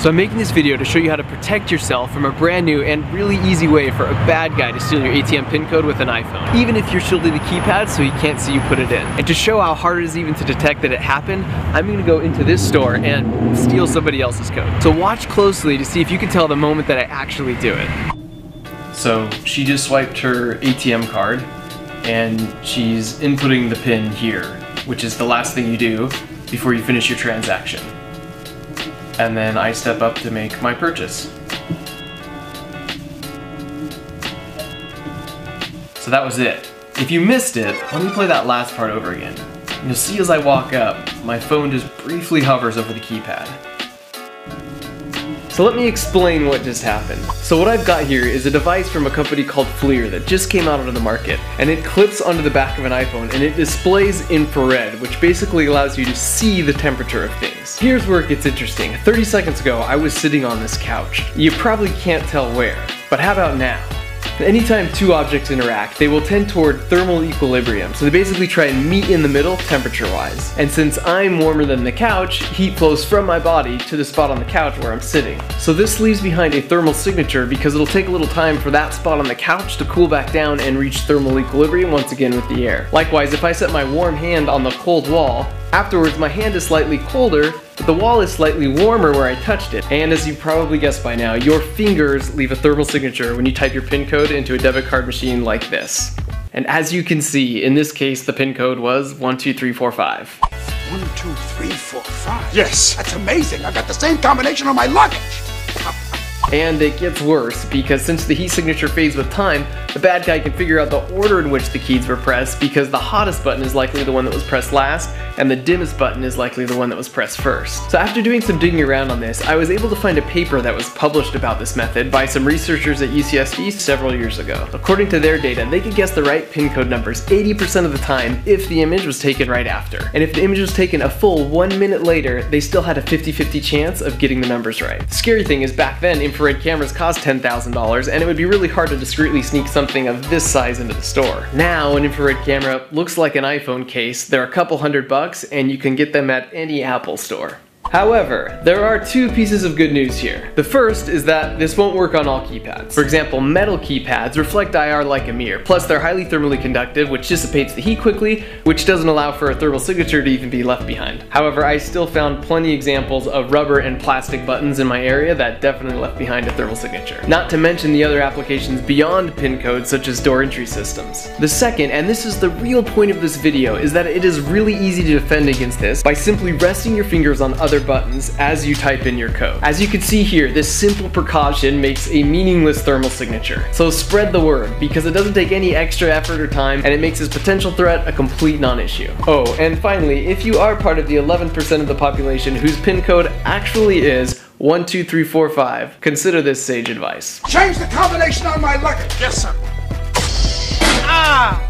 So I'm making this video to show you how to protect yourself from a brand new and really easy way for a bad guy to steal your ATM PIN code with an iPhone. Even if you're shielding the keypad so he can't see you put it in. And to show how hard it is even to detect that it happened, I'm gonna go into this store and steal somebody else's code. So watch closely to see if you can tell the moment that I actually do it. So she just swiped her ATM card and she's inputting the PIN here, which is the last thing you do before you finish your transaction. And then I step up to make my purchase. So that was it. If you missed it, let me play that last part over again. You'll see as I walk up, my phone just briefly hovers over the keypad. So let me explain what just happened. So what I've got here is a device from a company called FLIR that just came out onto the market, and it clips onto the back of an iPhone and it displays infrared, which basically allows you to see the temperature of things. Here's where it gets interesting. 30 seconds ago, I was sitting on this couch. You probably can't tell where, but how about now? Anytime two objects interact, they will tend toward thermal equilibrium, so they basically try and meet in the middle temperature-wise. And since I'm warmer than the couch, heat flows from my body to the spot on the couch where I'm sitting. So this leaves behind a thermal signature because it'll take a little time for that spot on the couch to cool back down and reach thermal equilibrium once again with the air. Likewise, if I set my warm hand on the cold wall, afterwards my hand is slightly colder, but the wall is slightly warmer where I touched it. And as you probably guessed by now, your fingers leave a thermal signature when you type your PIN code into a debit card machine like this. And as you can see, in this case, the PIN code was 12345. 12345? Yes! That's amazing! I got the same combination on my luggage! And it gets worse, because since the heat signature fades with time, the bad guy can figure out the order in which the keys were pressed, because the hottest button is likely the one that was pressed last, and the dimmest button is likely the one that was pressed first. So after doing some digging around on this, I was able to find a paper that was published about this method by some researchers at UCSD several years ago. According to their data, they could guess the right PIN code numbers 80% of the time if the image was taken right after. And if the image was taken a full 1 minute later, they still had a 50-50 chance of getting the numbers right. The scary thing is back then, infrared cameras cost $10,000, and it would be really hard to discreetly sneak something of this size into the store. Now, an infrared camera looks like an iPhone case. They're a couple $100, and you can get them at any Apple store. However, there are two pieces of good news here. The first is that this won't work on all keypads. For example, metal keypads reflect IR like a mirror, plus they're highly thermally conductive, which dissipates the heat quickly, which doesn't allow for a thermal signature to even be left behind. However, I still found plenty examples of rubber and plastic buttons in my area that definitely left behind a thermal signature. Not to mention the other applications beyond PIN codes, such as door entry systems. The second, and this is the real point of this video, is that it is really easy to defend against this by simply resting your fingers on other buttons as you type in your code. As you can see here, this simple precaution makes a meaningless thermal signature. So spread the word, because it doesn't take any extra effort or time, and it makes this potential threat a complete non-issue. Oh, and finally, if you are part of the 11% of the population whose PIN code actually is 12345, consider this sage advice. Change the combination on my luggage! Yes, sir. Ah!